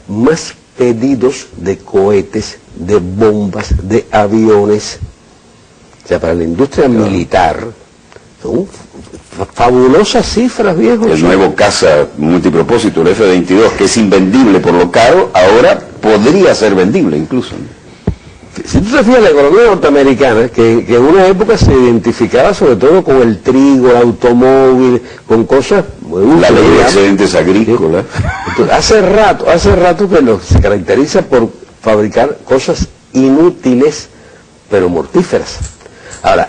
más pedidos de cohetes, de bombas, de aviones. O sea, para la industria militar, son fabulosas cifras, viejo. El nuevo caza multipropósito, el F-22, que es invendible por lo caro, ahora podría ser vendible incluso. Si tú te fijas, la economía norteamericana, que en una época se identificaba sobre todo con el trigo, el automóvil, con cosas... La ley de excedentes agrícolas. Entonces, hace rato que se caracteriza por fabricar cosas inútiles, pero mortíferas. Ahora,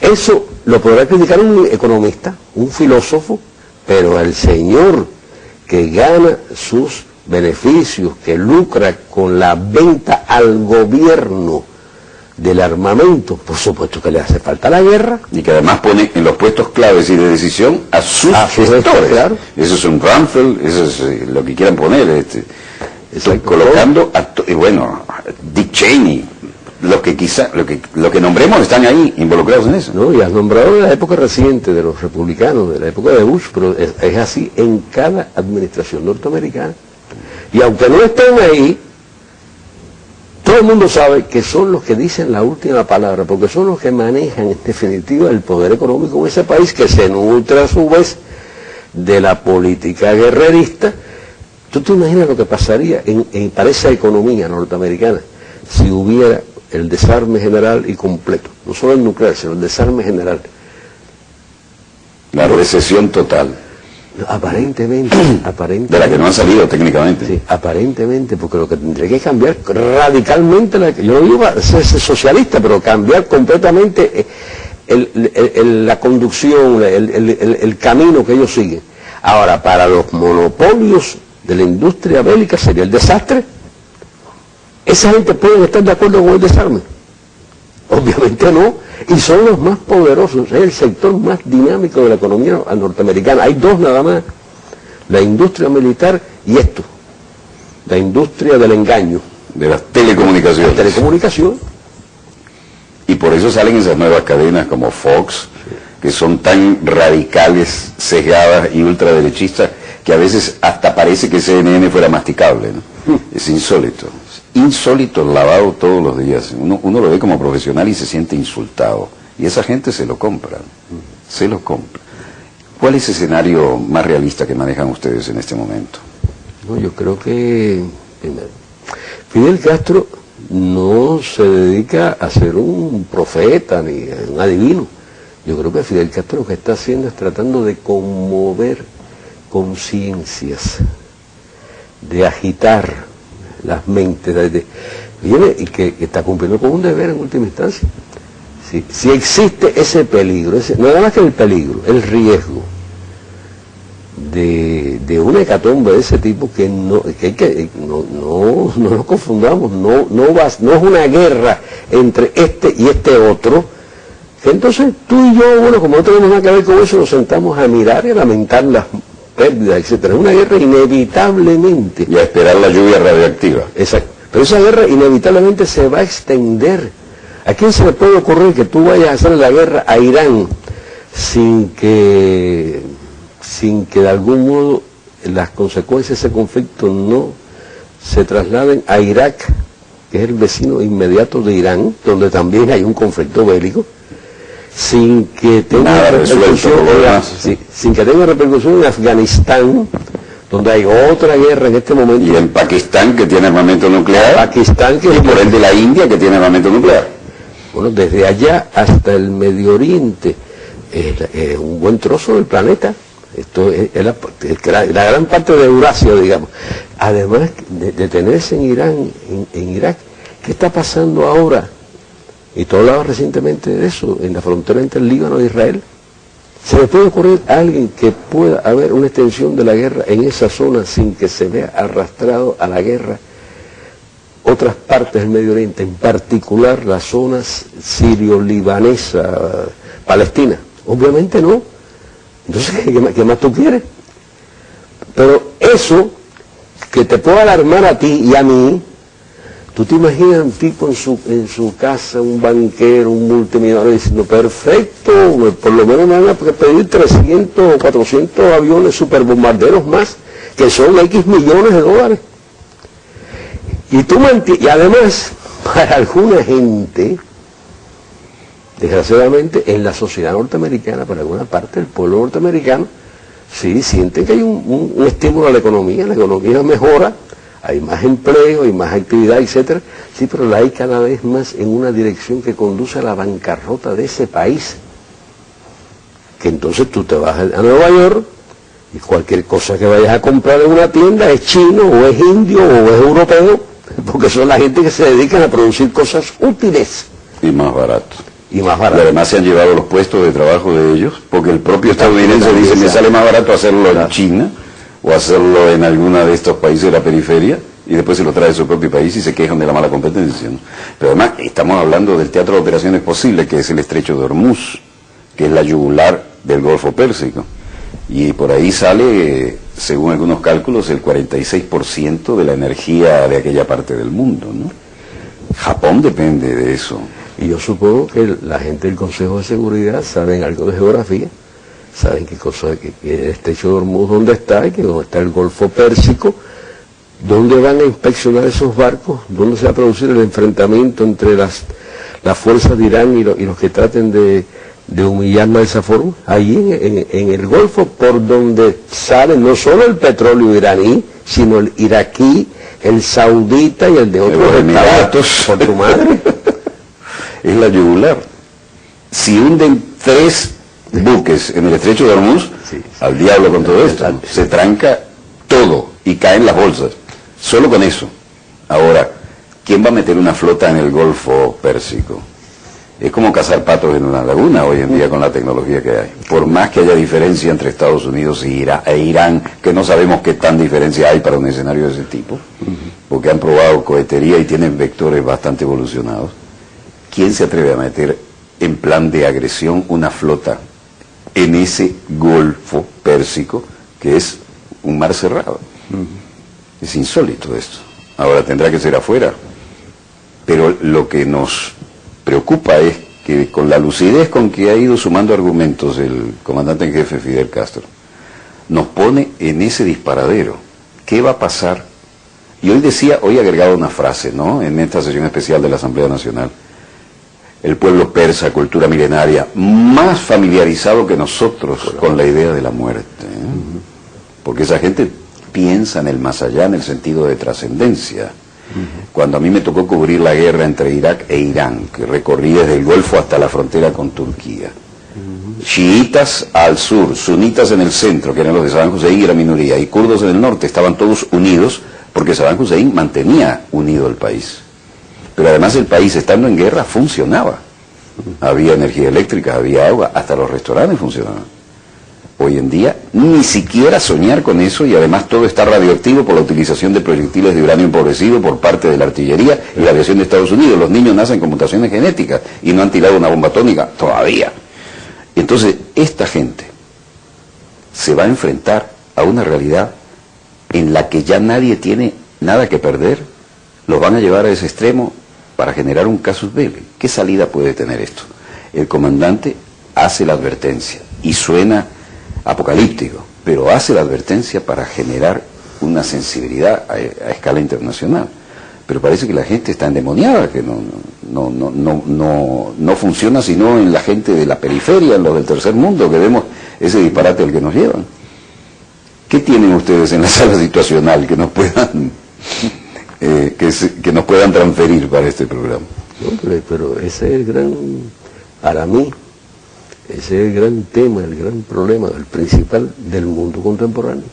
eso lo podrá criticar un economista, un filósofo, pero el señor que gana sus beneficios, que lucra con la venta al gobierno del armamento, por supuesto que le hace falta la guerra. Y que además pone en los puestos claves y de decisión a sus gestores. Claro. Eso es un Rumsfeld, eso es lo que quieran poner, colocando a Dick Cheney, lo que nombremos están ahí involucrados en eso. No, y has nombrado de la época reciente de los republicanos, de la época de Bush, pero es así en cada administración norteamericana. Y aunque no estén ahí, todo el mundo sabe que son los que dicen la última palabra, porque son los que manejan en definitiva el poder económico en ese país, que se nutre a su vez de la política guerrerista. ¿Tú te imaginas lo que pasaría para esa economía norteamericana si hubiera el desarme general y completo? No solo el nuclear, sino el desarme general. La recesión total. Aparentemente. De la que no han salido técnicamente. Sí, aparentemente, porque lo que tendría que cambiar radicalmente, yo no digo ser socialista, pero cambiar completamente la conducción, el camino que ellos siguen. Ahora, para los monopolios de la industria bélica sería el desastre. ¿Esa gente puede estar de acuerdo con el desarme? Obviamente no. Y son los más poderosos, es el sector más dinámico de la economía norteamericana. Hay dos nada más, la industria militar y esto, la industria del engaño. De las telecomunicaciones. La telecomunicación. Y por eso salen esas nuevas cadenas como Fox, que son tan radicales, sesgadas y ultraderechistas, que a veces hasta parece que CNN fuera masticable, ¿no? Es insólito. Insólito, lavado todos los días. Uno lo ve como profesional y se siente insultado. Y esa gente se lo compra. Se lo compra. ¿Cuál es el escenario más realista que manejan ustedes en este momento? No, yo creo que Fidel Castro no se dedica a ser un profeta ni un adivino. Yo creo que Fidel Castro lo que está haciendo es tratando de conmover conciencias, de agitar las mentes, viene y que está cumpliendo con un deber en última instancia. Si existe ese peligro, nada más que el peligro, el riesgo de una hecatombe de ese tipo, que no nos confundamos, no es una guerra entre este y este otro, que entonces tú y yo, bueno, como no tenemos nada que ver con eso, nos sentamos a mirar y a lamentar las pérdidas, etcétera. Es una guerra inevitablemente. Y a esperar la lluvia radioactiva. Exacto. Pero esa guerra inevitablemente se va a extender. ¿A quién se le puede ocurrir que tú vayas a hacer la guerra a Irán sin que de algún modo las consecuencias de ese conflicto no se trasladen a Irak, que es el vecino inmediato de Irán, donde también hay un conflicto bélico, sin que tenga repercusión en Afganistán, donde hay otra guerra en este momento, y en Pakistán, que tiene armamento nuclear, y por ende la India, que tiene armamento nuclear? Bueno, desde allá hasta el Medio Oriente, es un buen trozo del planeta. Esto es la gran parte de Eurasia, digamos. Además de tenerse en Irán, en Irak, ¿qué está pasando ahora? Y tú hablabas recientemente de eso, en la frontera entre el Líbano e Israel. ¿Se le puede ocurrir a alguien que pueda haber una extensión de la guerra en esa zona sin que se vea arrastrado a la guerra otras partes del Medio Oriente, en particular las zonas sirio-libanesa, palestina? Obviamente no. Entonces, ¿qué más tú quieres? Pero eso, que te puede alarmar a ti y a mí, ¿tú te imaginas un tipo en su casa, un banquero, un multimillonario, diciendo, perfecto, por lo menos me van a pedir 300 o 400 aviones superbombarderos más, que son X millones de dólares? Y además, para alguna gente, desgraciadamente, en la sociedad norteamericana, para alguna parte del pueblo norteamericano, sí sienten que hay un estímulo a la economía mejora, hay más empleo, hay más actividad, etcétera. Sí, pero la hay cada vez más en una dirección que conduce a la bancarrota de ese país. Que entonces tú te vas a Nueva York y cualquier cosa que vayas a comprar en una tienda es chino, o es indio, o es europeo, porque son la gente que se dedican a producir cosas útiles. Y más barato. Y más Y barato. además se han llevado los puestos de trabajo de ellos, porque el propio estadounidense dice, me sale más barato hacerlo en China, o hacerlo en alguna de estos países de la periferia, y después se lo trae a su propio país y se quejan de la mala competencia, ¿no? Pero además estamos hablando del teatro de operaciones posibles, que es el estrecho de Hormuz, que es la yugular del Golfo Pérsico. Y por ahí sale, según algunos cálculos, el 46% de la energía de aquella parte del mundo, ¿no? Japón depende de eso. Y yo supongo que la gente del Consejo de Seguridad saben algo de geografía, saben qué cosa, que el estrecho de Hormuz dónde está, y que dónde está el Golfo Pérsico, dónde van a inspeccionar esos barcos, dónde se va a producir el enfrentamiento entre las fuerzas de Irán y los que traten de humillarnos de esa forma. Allí en el Golfo, por donde sale no solo el petróleo iraní, sino el iraquí, el saudita y el de otros Los Emiratos. por tu madre. Es la yugular. Si hunden 3 buques en el estrecho de Hormuz, Sí. al diablo con todo esto, ¿no? Se tranca todo y caen las bolsas. Solo con eso. Ahora, ¿quién va a meter una flota en el Golfo Pérsico? Es como cazar patos en una laguna hoy en día con la tecnología que hay. Por más que haya diferencia entre Estados Unidos e Irán, que no sabemos qué tan diferencia hay para un escenario de ese tipo, porque han probado cohetería y tienen vectores bastante evolucionados. ¿Quién se atreve a meter en plan de agresión una flota en ese Golfo Pérsico, que es un mar cerrado? Es insólito esto. Ahora tendrá que ser afuera. Pero lo que nos preocupa es que con la lucidez con que ha ido sumando argumentos el comandante en jefe Fidel Castro, nos pone en ese disparadero. ¿Qué va a pasar? Y hoy agregaba una frase, ¿no?, en esta sesión especial de la Asamblea Nacional. El pueblo persa, cultura milenaria, más familiarizado que nosotros con la idea de la muerte, ¿eh? Porque esa gente piensa en el más allá, en el sentido de trascendencia. Cuando a mí me tocó cubrir la guerra entre Irak e Irán, que recorrí desde el Golfo hasta la frontera con Turquía, chiitas al sur, sunitas en el centro, que eran los de Saddam Hussein y la minoría, y kurdos en el norte, estaban todos unidos, porque Saddam Hussein mantenía unido el país. Pero además el país, estando en guerra, funcionaba. Había energía eléctrica, había agua, hasta los restaurantes funcionaban. Hoy en día, ni siquiera soñar con eso, y además todo está radioactivo por la utilización de proyectiles de uranio empobrecido por parte de la artillería y la aviación de Estados Unidos. Los niños nacen con mutaciones genéticas y no han tirado una bomba atómica todavía. Entonces, esta gente se va a enfrentar a una realidad en la que ya nadie tiene nada que perder. Los van a llevar a ese extremo para generar un casus belli. ¿Qué salida puede tener esto? El comandante hace la advertencia y suena apocalíptico, pero hace la advertencia para generar una sensibilidad a escala internacional. Pero parece que la gente está endemoniada, que no funciona sino en la gente de la periferia, en los del tercer mundo, que vemos ese disparate al que nos llevan. ¿Qué tienen ustedes en la sala situacional que nos puedan que nos puedan transferir para este programa? No, pero ese es el gran, para mí, ese es el gran tema, el gran problema, el principal del mundo contemporáneo,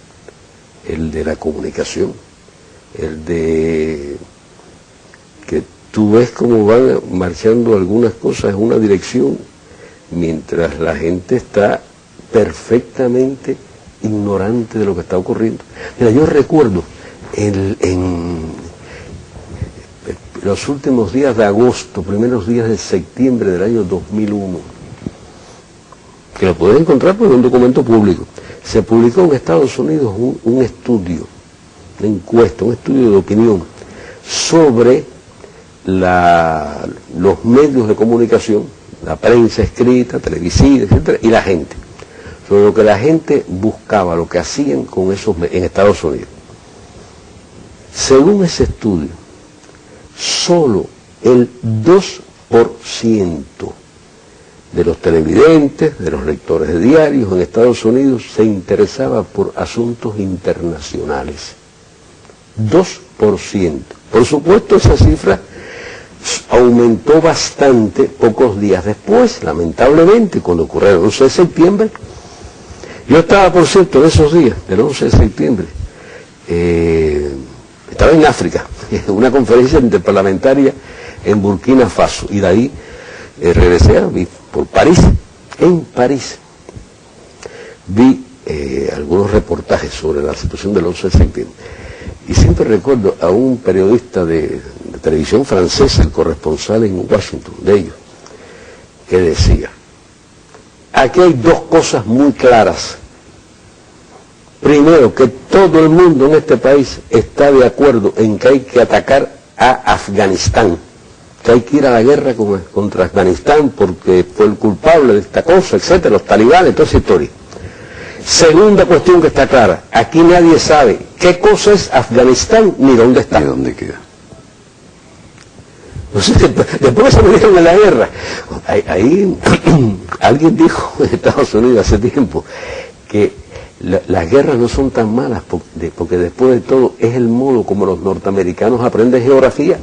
el de la comunicación, el de que tú ves cómo van marchando algunas cosas en una dirección, mientras la gente está perfectamente ignorante de lo que está ocurriendo. Mira, yo recuerdo en los últimos días de agosto, primeros días de septiembre del año 2001, que lo pueden encontrar por un documento público, se publicó en Estados Unidos un estudio, una encuesta, un estudio de opinión sobre los medios de comunicación, la prensa escrita, televisiva, etcétera, y la gente, sobre lo que la gente buscaba, lo que hacían con esos medios en Estados Unidos. Según ese estudio, solo el 2% de los televidentes, de los lectores de diarios en Estados Unidos se interesaba por asuntos internacionales. 2%. Por supuesto, esa cifra aumentó bastante pocos días después, lamentablemente, cuando ocurrió el 11 de septiembre. Yo estaba, por cierto, en esos días, del 11 de septiembre, estaba en África, en una conferencia interparlamentaria en Burkina Faso, y de ahí regresé por París. En París vi algunos reportajes sobre la situación del 11 de septiembre, y siempre recuerdo a un periodista de televisión francesa, el corresponsal en Washington, de ellos, que decía: aquí hay dos cosas muy claras. Primero, que todo el mundo en este país está de acuerdo en que hay que atacar a Afganistán, que hay que ir a la guerra contra Afganistán porque fue el culpable de esta cosa, etcétera, los talibanes, toda esa historia. Segunda cuestión que está clara: aquí nadie sabe qué cosa es Afganistán ni dónde está. ¿Y dónde queda? Entonces, después se metieron en la guerra. Ahí alguien dijo en Estados Unidos hace tiempo que las guerras no son tan malas porque después de todo es el modo como los norteamericanos aprenden geografía.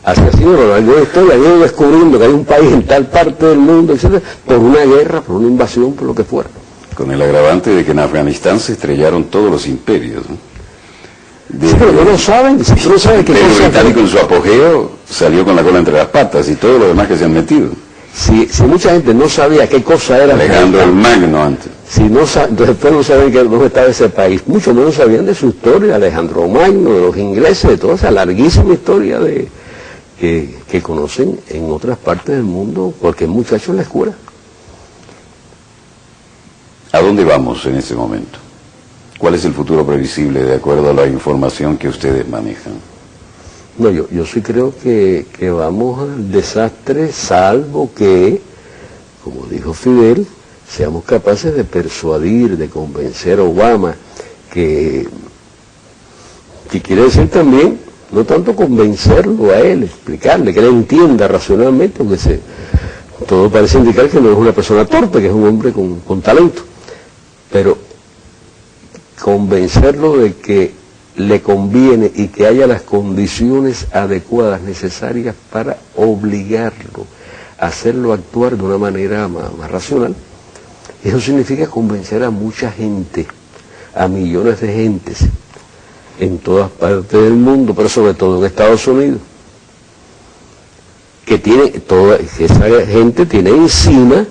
Así ha sido a lo largo de la historia, han ido descubriendo que hay un país en tal parte del mundo, etcétera, por una guerra, por una invasión, por lo que fuera. Con el agravante de que en Afganistán se estrellaron todos los imperios, ¿no? Sí, pero no lo saben, si tú no sabes qué El cosa... británico en su apogeo salió con la cola entre las patas y todo lo demás que se han metido. Si mucha gente no sabía qué cosa era Alejandro el Magno antes. entonces después no saben dónde estaba ese país, mucho menos sabían de su historia, de Alejandro Magno, de los ingleses, de toda esa larguísima historia que conocen en otras partes del mundo cualquier muchacho en la escuela. ¿A dónde vamos en este momento? ¿Cuál es el futuro previsible de acuerdo a la información que ustedes manejan? No, yo sí creo que vamos al desastre, salvo que, como dijo Fidel, seamos capaces de persuadir, de convencer a Obama, que quiere decir también, no tanto convencerlo a él, explicarle, que él entienda racionalmente, porque todo parece indicar que no es una persona torpe, que es un hombre con talento, pero convencerlo de que le conviene y que haya las condiciones adecuadas, necesarias para obligarlo a hacerlo actuar de una manera más racional. Eso significa convencer a mucha gente, a millones de gentes, en todas partes del mundo, pero sobre todo en Estados Unidos, que esa gente tiene encima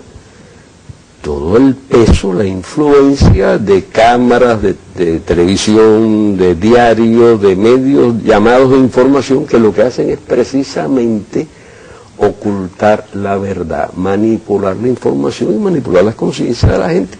todo el peso, la influencia de cámaras, de televisión, de diarios, de medios llamados de información, que lo que hacen es precisamente ocultar la verdad, manipular la información y manipular las conciencias de la gente.